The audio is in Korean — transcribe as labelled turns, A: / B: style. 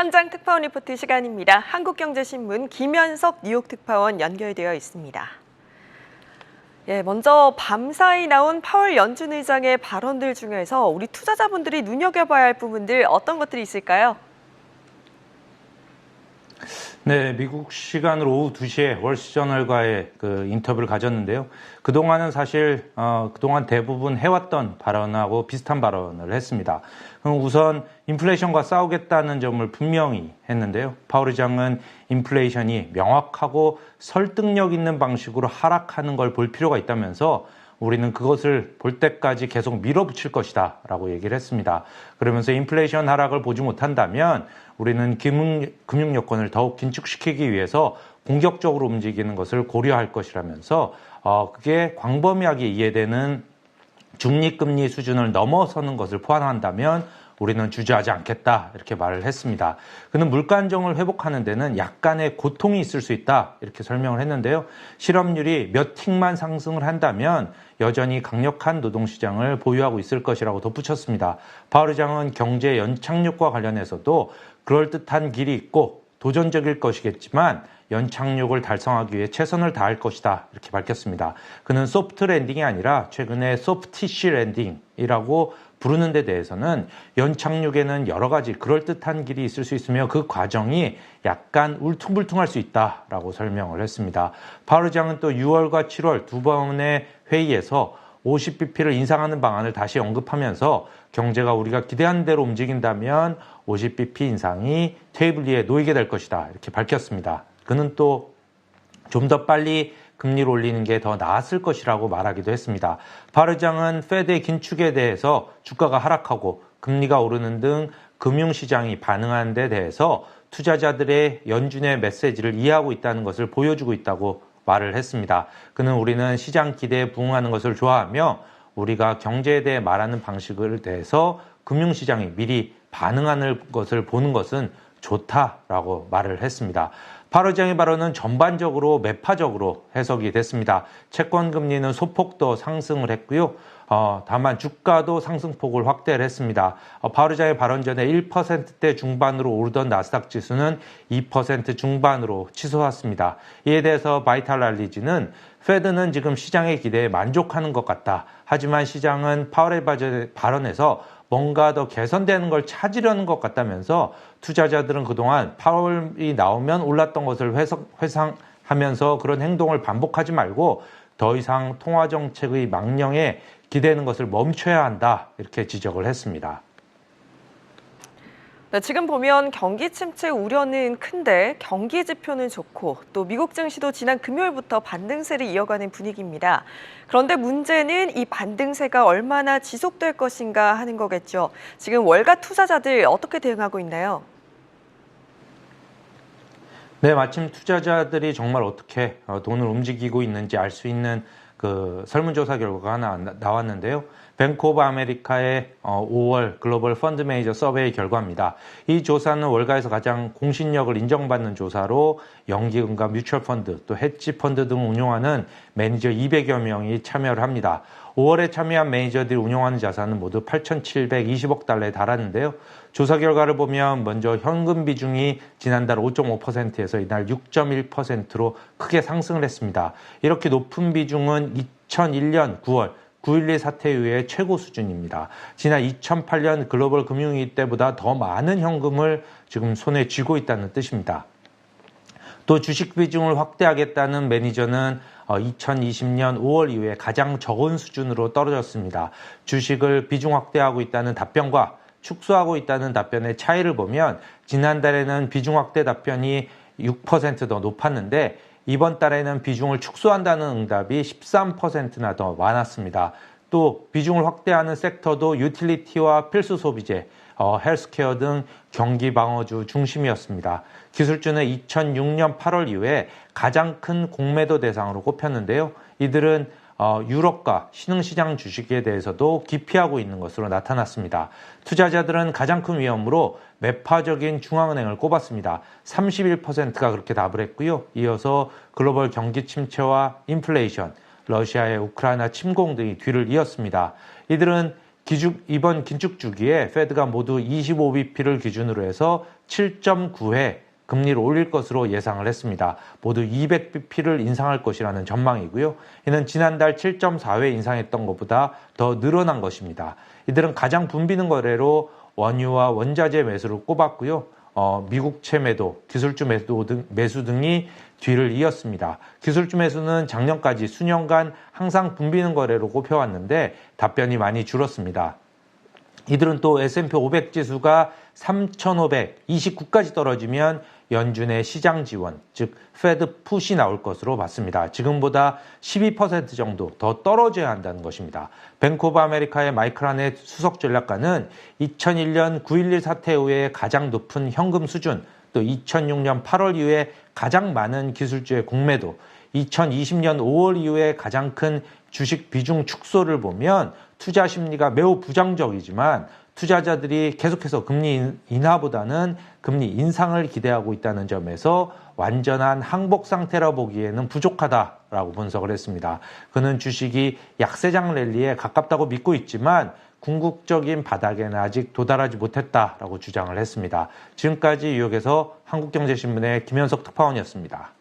A: 현장 특파원 리포트 시간입니다. 한국경제신문 김현석 뉴욕 특파원 연결되어 있습니다. 먼저 밤사이 나온 파월 연준 의장의 발언들 중에서 우리 투자자분들이 눈여겨봐야 할 부분들 어떤 것들이 있을까요?
B: 네, 미국 시간으로 오후 2시에 월스트저널과의 인터뷰를 가졌는데요. 그동안은 사실 그동안 대부분 해왔던 발언하고 비슷한 발언을 했습니다. 우선 인플레이션과 싸우겠다는 점을 분명히 했는데요. 파월 의장은 인플레이션이 명확하고 설득력 있는 방식으로 하락하는 걸 볼 필요가 있다면서 우리는 그것을 볼 때까지 계속 밀어붙일 것이다 라고 얘기를 했습니다. 그러면서 인플레이션 하락을 보지 못한다면 우리는 금융 여건을 더욱 긴축시키기 위해서 공격적으로 움직이는 것을 고려할 것이라면서 그게 광범위하게 이해되는 중립금리 수준을 넘어서는 것을 포함한다면 우리는 주저하지 않겠다 이렇게 말을 했습니다. 그는 물가 안정을 회복하는 데는 약간의 고통이 있을 수 있다 이렇게 설명을 했는데요. 실업률이 몇 틱만 상승을 한다면 여전히 강력한 노동시장을 보유하고 있을 것이라고 덧붙였습니다. 파월 의장은 경제 연착륙과 관련해서도 그럴듯한 길이 있고 도전적일 것이겠지만 연착륙을 달성하기 위해 최선을 다할 것이다 이렇게 밝혔습니다. 그는 소프트 랜딩이 아니라 최근에 소프티시 랜딩이라고 부르는 데 대해서는 연착륙에는 여러 가지 그럴듯한 길이 있을 수 있으며 그 과정이 약간 울퉁불퉁할 수 있다라고 설명을 했습니다. 파월 의장은 또 6월과 7월 두 번의 회의에서 50bp를 인상하는 방안을 다시 언급하면서 경제가 우리가 기대한 대로 움직인다면 50bp 인상이 테이블 위에 놓이게 될 것이다 이렇게 밝혔습니다. 그는 또 좀 더 빨리 금리를 올리는 게 더 나았을 것이라고 말하기도 했습니다. 파월 의장은 페드의 긴축에 대해서 주가가 하락하고 금리가 오르는 등 금융시장이 반응하는 데 대해서 투자자들의 연준의 메시지를 이해하고 있다는 것을 보여주고 있다고 말을 했습니다. 그는 우리는 시장 기대에 부응하는 것을 좋아하며 우리가 경제에 대해 말하는 방식을 대해서 금융시장이 미리 반응하는 것을 보는 것은 좋다라고 말을 했습니다. 파월 의장의 발언은 전반적으로 매파적으로 해석이 됐습니다. 채권 금리는 소폭 더 상승을 했고요. 다만 주가도 상승폭을 확대를 했습니다. 파월 의장의 발언 전에 1%대 중반으로 오르던 나스닥 지수는 2% 중반으로 치솟았습니다. 이에 대해서 바이탈 알리지는 페드는 지금 시장의 기대에 만족하는 것 같다. 하지만 시장은 파월의 발언에서 뭔가 더 개선되는 걸 찾으려는 것 같다면서 투자자들은 그동안 파월이 나오면 올랐던 것을 회상하면서 그런 행동을 반복하지 말고 더 이상 통화정책의 망령에 기대는 것을 멈춰야 한다 이렇게 지적을 했습니다.
A: 네, 지금 보면 경기 침체 우려는 큰데 경기 지표는 좋고 또 미국 증시도 지난 금요일부터 반등세를 이어가는 분위기입니다. 그런데 문제는 이 반등세가 얼마나 지속될 것인가 하는 거겠죠. 지금 월가 투자자들 어떻게 대응하고 있나요?
B: 네, 마침 투자자들이 정말 어떻게 돈을 움직이고 있는지 알 수 있는 설문조사 결과가 하나 나왔는데요. 뱅크 오브 아메리카의 5월 글로벌 펀드 매니저 서베이 결과입니다. 이 조사는 월가에서 가장 공신력을 인정받는 조사로 연기금과 뮤추얼 펀드, 또 헤지 펀드 등을 운용하는 매니저 200여 명이 참여를 합니다. 5월에 참여한 매니저들이 운용하는 자산은 모두 8,720억 달러에 달하는데요. 조사 결과를 보면 먼저 현금 비중이 지난달 5.5%에서 이날 6.1%로 크게 상승을 했습니다. 이렇게 높은 비중은 2001년 9월 9.12 사태 이후의 최고 수준입니다. 지난 2008년 글로벌 금융위기 때보다 더 많은 현금을 지금 손에 쥐고 있다는 뜻입니다. 또 주식 비중을 확대하겠다는 매니저는 2020년 5월 이후에 가장 적은 수준으로 떨어졌습니다. 주식을 비중 확대하고 있다는 답변과 축소하고 있다는 답변의 차이를 보면 지난달에는 비중 확대 답변이 6% 더 높았는데 이번 달에는 비중을 축소한다는 응답이 13%나 더 많았습니다. 또 비중을 확대하는 섹터도 유틸리티와 필수 소비재, 헬스케어 등 경기 방어주 중심이었습니다. 기술주는 2006년 8월 이후에 가장 큰 공매도 대상으로 꼽혔는데요. 이들은 유럽과 신흥시장 주식에 대해서도 기피하고 있는 것으로 나타났습니다. 투자자들은 가장 큰 위험으로 매파적인 중앙은행을 꼽았습니다. 31%가 그렇게 답을 했고요. 이어서 글로벌 경기 침체와 인플레이션, 러시아의 우크라이나 침공 등이 뒤를 이었습니다. 이들은 이번 긴축 주기에 페드가 모두 25bp를 기준으로 해서 7.9회 금리를 올릴 것으로 예상을 했습니다. 모두 200bp를 인상할 것이라는 전망이고요. 이는 지난달 7.4회 인상했던 것보다 더 늘어난 것입니다. 이들은 가장 붐비는 거래로 원유와 원자재 매수를 꼽았고요. 미국채 매도, 기술주 매수 등이 뒤를 이었습니다. 기술주 매수는 작년까지 수년간 항상 붐비는 거래로 꼽혀왔는데 답변이 많이 줄었습니다. 이들은 또 S&P 500 지수가 3,529까지 떨어지면 연준의 시장 지원, 즉 페드 풋이 나올 것으로 봤습니다. 지금보다 12% 정도 더 떨어져야 한다는 것입니다. 뱅크 오브 아메리카의 마이클 하넷 수석 전략가는 2001년 9.11 사태 이후에 가장 높은 현금 수준, 또 2006년 8월 이후에 가장 많은 기술주의 공매도, 2020년 5월 이후에 가장 큰 주식 비중 축소를 보면 투자 심리가 매우 부정적이지만 투자자들이 계속해서 금리 인하보다는 금리 인상을 기대하고 있다는 점에서 완전한 항복 상태라 보기에는 부족하다라고 분석을 했습니다. 그는 주식이 약세장 랠리에 가깝다고 믿고 있지만 궁극적인 바닥에는 아직 도달하지 못했다라고 주장을 했습니다. 지금까지 뉴욕에서 한국경제신문의 김현석 특파원이었습니다.